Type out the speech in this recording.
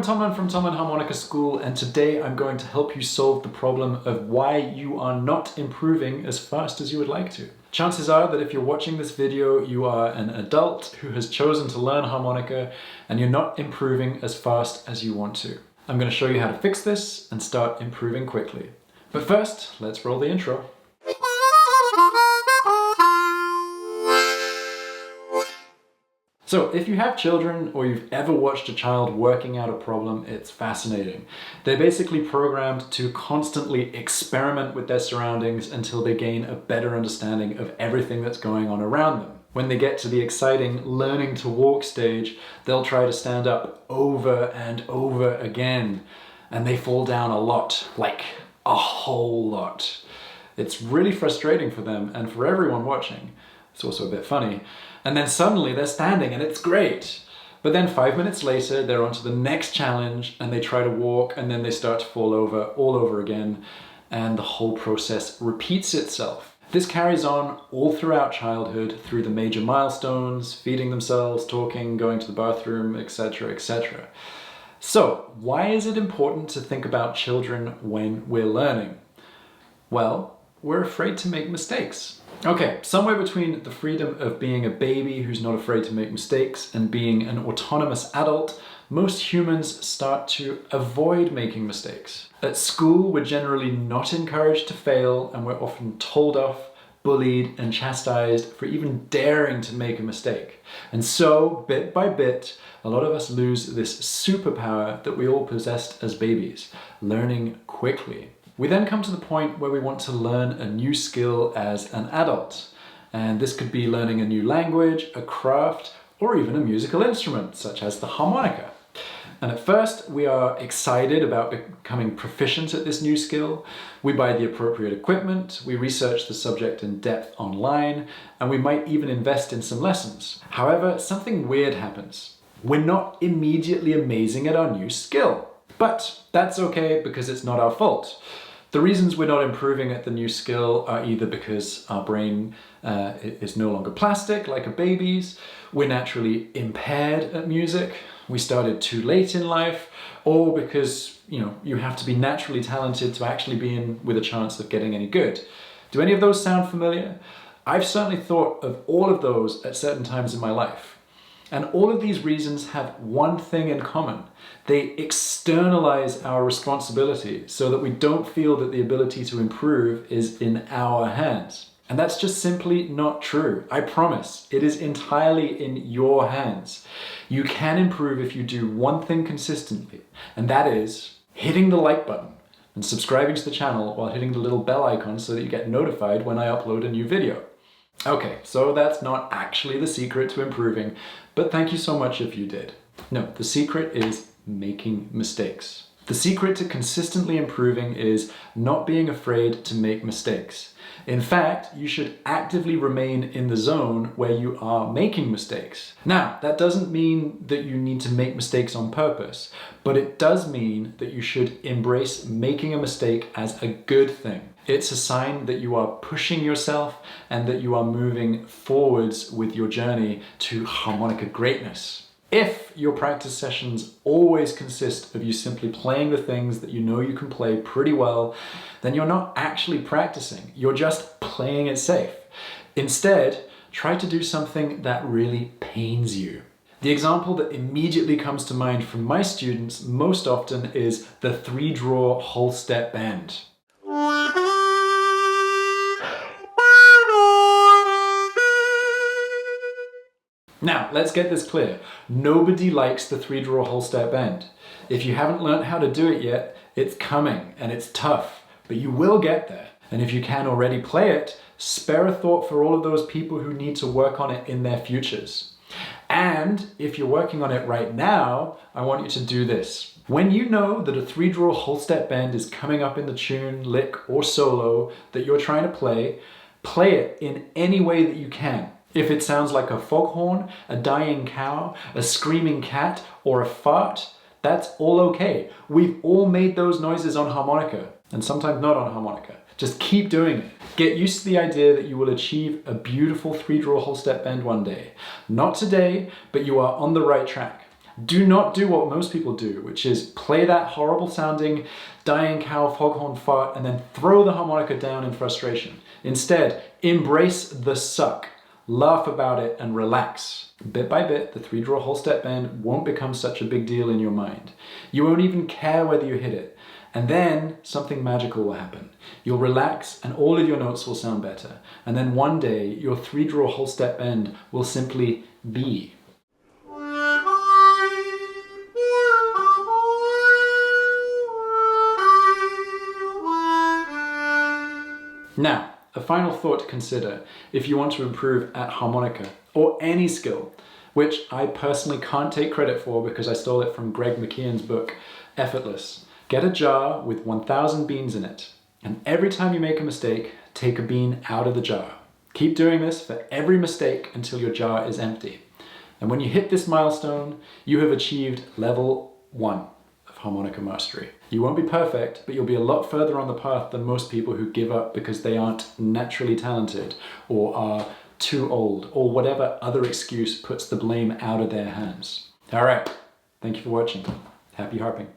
I'm Tomlin from Tomlin Harmonica School, and today I'm going to help you solve the problem of why you are not improving as fast as you would like to. Chances are that if you're watching this video, you are an adult who has chosen to learn harmonica and you're not improving as fast as you want to. I'm going to show you how to fix this and start improving quickly. But first, let's roll the intro. So if you have children or you've ever watched a child working out a problem, it's fascinating. They're basically programmed to constantly experiment with their surroundings until they gain a better understanding of everything that's going on around them. When they get to the exciting learning to walk stage, they'll try to stand up over and over again, and they fall down a lot, like a whole lot. It's really frustrating for them and for everyone watching. It's also a bit funny. And then suddenly they're standing and it's great. But then 5 minutes later, they're on to the next challenge and they try to walk and then they start to fall over all over again. And the whole process repeats itself. This carries on all throughout childhood through the major milestones, feeding themselves, talking, going to the bathroom, etc., etc. So why is it important to think about children when we're learning? Well, we're afraid to make mistakes. Okay, somewhere between the freedom of being a baby who's not afraid to make mistakes and being an autonomous adult, most humans start to avoid making mistakes. At school, we're generally not encouraged to fail and we're often told off, bullied and chastised for even daring to make a mistake. And so, bit by bit, a lot of us lose this superpower that we all possessed as babies, learning quickly. We then come to the point where we want to learn a new skill as an adult. And this could be learning a new language, a craft, or even a musical instrument, such as the harmonica. And at first, we are excited about becoming proficient at this new skill. We buy the appropriate equipment, we research the subject in depth online, and we might even invest in some lessons. However, something weird happens. We're not immediately amazing at our new skill. But that's okay because it's not our fault. The reasons we're not improving at the new skill are either because our brain is no longer plastic like a baby's, we're naturally impaired at music, we started too late in life, or because you have to be naturally talented to actually be in with a chance of getting any good. Do any of those sound familiar? I've certainly thought of all of those at certain times in my life. And all of these reasons have one thing in common. They externalize our responsibility so that we don't feel that the ability to improve is in our hands. And that's just simply not true. I promise, it is entirely in your hands. You can improve if you do one thing consistently, and that is hitting the like button and subscribing to the channel while hitting the little bell icon so that you get notified when I upload a new video. Okay, so that's not actually the secret to improving, but thank you so much if you did. No, the secret is making mistakes. The secret to consistently improving is not being afraid to make mistakes. In fact, you should actively remain in the zone where you are making mistakes. Now, that doesn't mean that you need to make mistakes on purpose, but it does mean that you should embrace making a mistake as a good thing. It's a sign that you are pushing yourself and that you are moving forwards with your journey to harmonica greatness. If your practice sessions always consist of you simply playing the things that you know you can play pretty well, then you're not actually practicing, you're just playing it safe. Instead, try to do something that really pains you. The example that immediately comes to mind from my students most often is the 3-draw whole step bend. Now, let's get this clear. Nobody likes the 3-draw whole step bend. If you haven't learned how to do it yet, it's coming and it's tough, but you will get there. And if you can already play it, spare a thought for all of those people who need to work on it in their futures. And if you're working on it right now, I want you to do this. When you know that a 3-draw whole step bend is coming up in the tune, lick, or solo that you're trying to play it in any way that you can. If it sounds like a foghorn, a dying cow, a screaming cat, or a fart, that's all okay. We've all made those noises on harmonica, and sometimes not on harmonica. Just keep doing it. Get used to the idea that you will achieve a beautiful 3-draw whole step bend one day. Not today, but you are on the right track. Do not do what most people do, which is play that horrible sounding dying cow foghorn fart and then throw the harmonica down in frustration. Instead, embrace the suck, laugh about it, and relax. Bit by bit, the 3-draw whole step bend won't become such a big deal in your mind. You won't even care whether you hit it. And then something magical will happen. You'll relax and all of your notes will sound better. And then one day, your 3-draw whole step bend will simply be. Now, a final thought to consider if you want to improve at harmonica or any skill, which I personally can't take credit for because I stole it from Greg McKeon's book, Effortless. Get a jar with 1,000 beans in it, and every time you make a mistake, take a bean out of the jar. Keep doing this for every mistake until your jar is empty. And when you hit this milestone, you have achieved level 1 of harmonica mastery. You won't be perfect, but you'll be a lot further on the path than most people who give up because they aren't naturally talented or are too old or whatever other excuse puts the blame out of their hands. All right, thank you for watching. Happy harping.